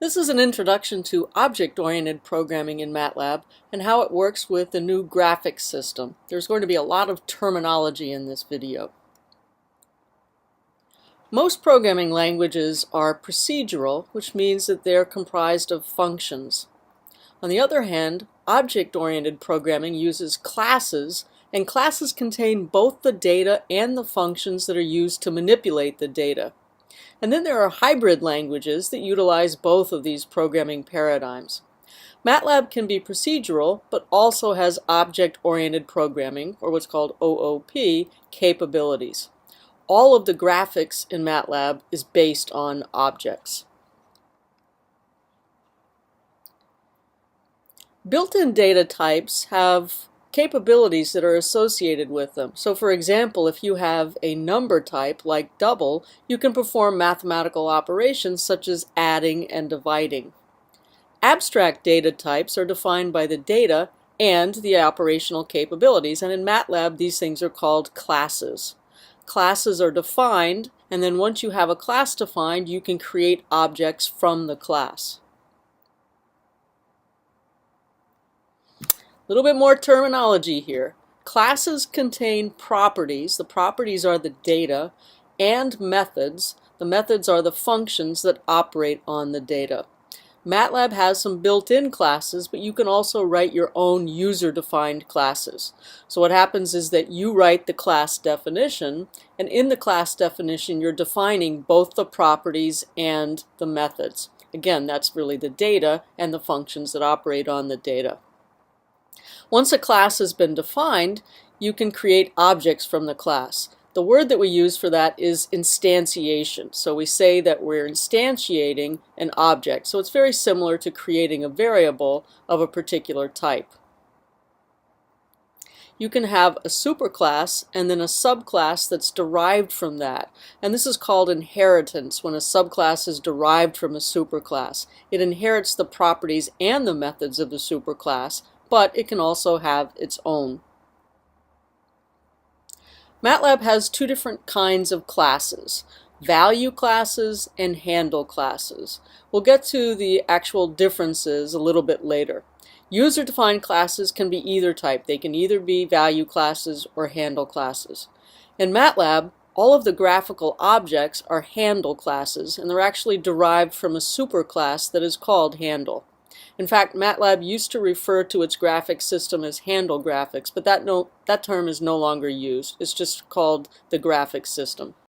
This is an introduction to object-oriented programming in MATLAB and how it works with the new graphics system. There's going to be a lot of terminology in this video. Most programming languages are procedural, which means that they're comprised of functions. On the other hand, object-oriented programming uses classes, and classes contain both the data and the functions that are used to manipulate the data. And then there are hybrid languages that utilize both of these programming paradigms. MATLAB can be procedural, but also has object-oriented programming, or what's called OOP, capabilities. All of the graphics in MATLAB is based on objects. Built-in data types have capabilities that are associated with them. So for example, if you have a number type like double, you can perform mathematical operations such as adding and dividing. Abstract data types are defined by the data and the operational capabilities, and in MATLAB these things are called classes. Classes are defined, and then once you have a class defined, you can create objects from the class. A little bit more terminology here. Classes contain properties. The properties are the data, and methods. The methods are the functions that operate on the data. MATLAB has some built-in classes, but you can also write your own user-defined classes. So what happens is that you write the class definition, and in the class definition you're defining both the properties and the methods. Again, that's really the data and the functions that operate on the data. Once a class has been defined, you can create objects from the class. The word that we use for that is instantiation. So we say that we're instantiating an object. So it's very similar to creating a variable of a particular type. You can have a superclass and then a subclass that's derived from that. And this is called inheritance when a subclass is derived from a superclass. It inherits the properties and the methods of the superclass, but it can also have its own. MATLAB has two different kinds of classes, value classes and handle classes. We'll get to the actual differences a little bit later. User-defined classes can be either type. They can either be value classes or handle classes. In MATLAB, all of the graphical objects are handle classes, and they're actually derived from a superclass that is called handle. In fact, MATLAB used to refer to its graphics system as handle graphics, but that term is no longer used. It's just called the graphics system.